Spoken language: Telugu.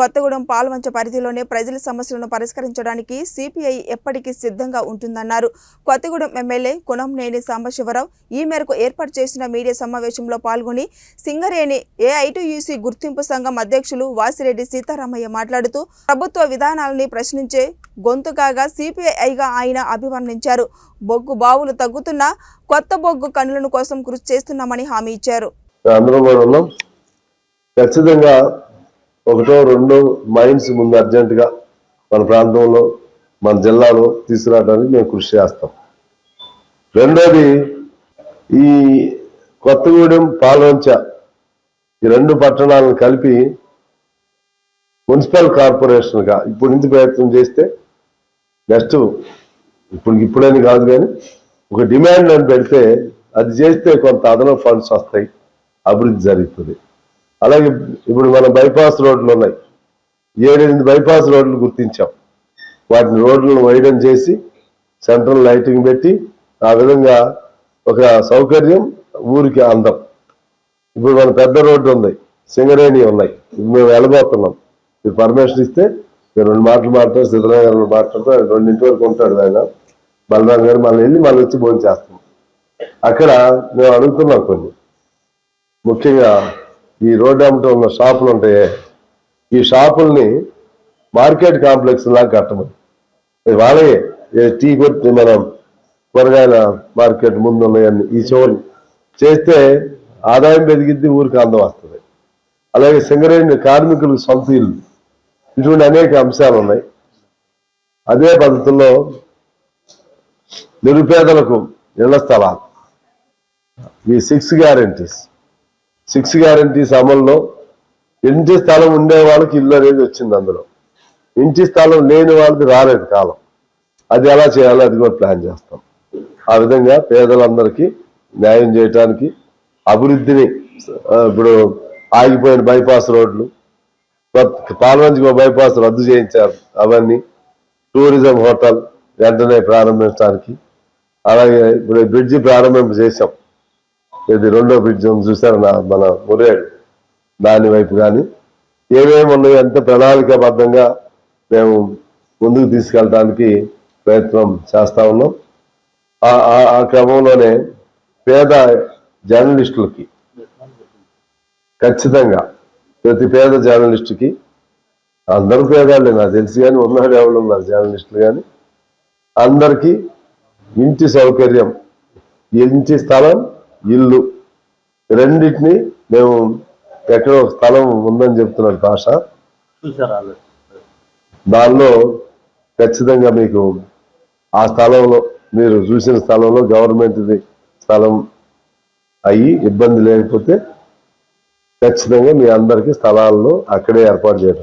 కొత్తగూడెం పాల్వంచ పరిధిలోనే ప్రజల సమస్యలను పరిష్కరించడానికి సిపిఐ ఎప్పటికీ సిద్ధంగా ఉంటుందన్నారు. కొత్తగూడెం ఎమ్మెల్యే కునంనేని సాంబశివరావు ఈ మేరకు ఏర్పాటు చేసిన మీడియా సమావేశంలో పాల్గొని సింగరేణి ఏఐటీయూసీ గుర్తింపు సంఘం అధ్యక్షులు వాసిరెడ్డి సీతారామయ్య మాట్లాడుతూ ప్రభుత్వ విధానాలని ప్రశ్నించే గొంతుకాగా సిపిఐగా ఆయన అభివర్ణించారు. బొగ్గు బావులు తగ్గుతున్నా కొత్త బొగ్గు కనుల కోసం కృషి చేస్తున్నామని హామీ ఇచ్చారు. ఖచ్చితంగా ఒకటో రెండో మైన్స్ ముందు అర్జెంటుగా మన ప్రాంతంలో మన జిల్లాలో తీసుకురావడానికి మేము కృషి చేస్తాం. రెండోది ఈ కొత్తగూడెం పాల్వంచ ఈ రెండు పట్టణాలను కలిపి మున్సిపల్ కార్పొరేషన్గా ఇప్పుడు నుంచి ప్రయత్నం చేస్తే నెక్స్ట్ ఇప్పుడని కాదు కానీ ఒక డిమాండ్ అని పెడితే అది చేస్తే కొంత అదనపు ఫండ్స్ వస్తాయి, అభివృద్ధి జరుగుతుంది. అలాగే ఇప్పుడు మన బైపాస్ రోడ్లు ఉన్నాయి, 7-8 బైపాస్ రోడ్లు గుర్తించాం. వాటిని రోడ్లను వైడన్ చేసి సెంట్రల్ లైటింగ్ పెట్టి ఆ విధంగా ఒక సౌకర్యం ఊరికి అందం. ఇప్పుడు మన పెద్ద రోడ్డు ఉంది, సింగరేణి ఉన్నాయి, మేము వెళ్ళబోతున్నాం. మీరు పర్మిషన్ ఇస్తే మీరు 2 మాటలు మాట్లాడతారు, సిద్ధరామయ్య గారు మాట్లాడతారు, 2 వరకు ఉంటాడు ఆయన బలరాం గారు. మళ్ళీ వెళ్ళి మళ్ళీ వచ్చి భోజనం చేస్తాం. అక్కడ మేము అడుగుతున్నాం కొన్ని, ముఖ్యంగా ఈ రోడ్డు అమ్మటం ఉన్న షాపులు ఉంటాయే, ఈ షాపుల్ని మార్కెట్ కాంప్లెక్స్ లాగా కట్టమని. వాళ్ళే టీ కొట్టి మనం కూరగాయల మార్కెట్ ముందు ఉన్నాయని ఈ చివరి చేస్తే ఆదాయం పెరిగిద్ది, ఊరికి అందం వస్తుంది. అలాగే సింగరేణి కార్మికులకు సొంత ఇల్లు, ఇటువంటి అనేక అంశాలు ఉన్నాయి. అదే పద్ధతుల్లో నిరుపేదలకు ఇళ్ల స్థలాలు, ఈ 6 గ్యారెంటీస్ అమల్లో ఇంటి స్థలం ఉండే వాళ్ళకి ఇల్లు అనేది వచ్చింది. అందులో ఇంటి స్థలం లేని వాళ్ళకి రాలేదు కాలం. అది ఎలా చేయాలో అది కూడా ప్లాన్ చేస్తాం. ఆ విధంగా పేదలందరికీ న్యాయం చేయటానికి అభివృద్ధిని, ఇప్పుడు ఆగిపోయిన బైపాస్ రోడ్లు, పాల్వంచ బైపాస్ రద్దు చేయించారు, అవన్నీ టూరిజం హోటల్ వెంటనే ప్రారంభించడానికి. అలాగే ఇప్పుడు బ్రిడ్జి ప్రారంభింప చేశాం. ఇది 2వ బ్రిడ్జ్ చూసారు మన మురేడు, దాని వైపు కానీ ఏమేమి ఉన్నాయో అంత ప్రణాళికాబద్ధంగా మేము ముందుకు తీసుకెళ్ళడానికి ప్రయత్నం చేస్తా ఉన్నాం. ఆ క్రమంలోనే పేద జర్నలిస్టులకి ఖచ్చితంగా ప్రతి పేద జర్నలిస్టుకి, అందరూ పేదాలే నాకు తెలిసి కానీ ఉన్నాడు ఎవరు ఉన్నారు జర్నలిస్టులు కానీ, అందరికీ ఇంటి సౌకర్యం, ఇంటి స్థలం, ఇల్లు రెండింటినీ మేము ఎక్కడో స్థలం ఉందని చెప్తున్నాడు భాష, దానిలో ఖచ్చితంగా మీకు ఆ స్థలంలో మీరు చూసిన స్థలంలో గవర్నమెంట్ది స్థలం అయ్యి ఇబ్బంది లేకపోతే ఖచ్చితంగా మీ అందరికీ స్థలాల్లో అక్కడే ఏర్పాటు చేయడం.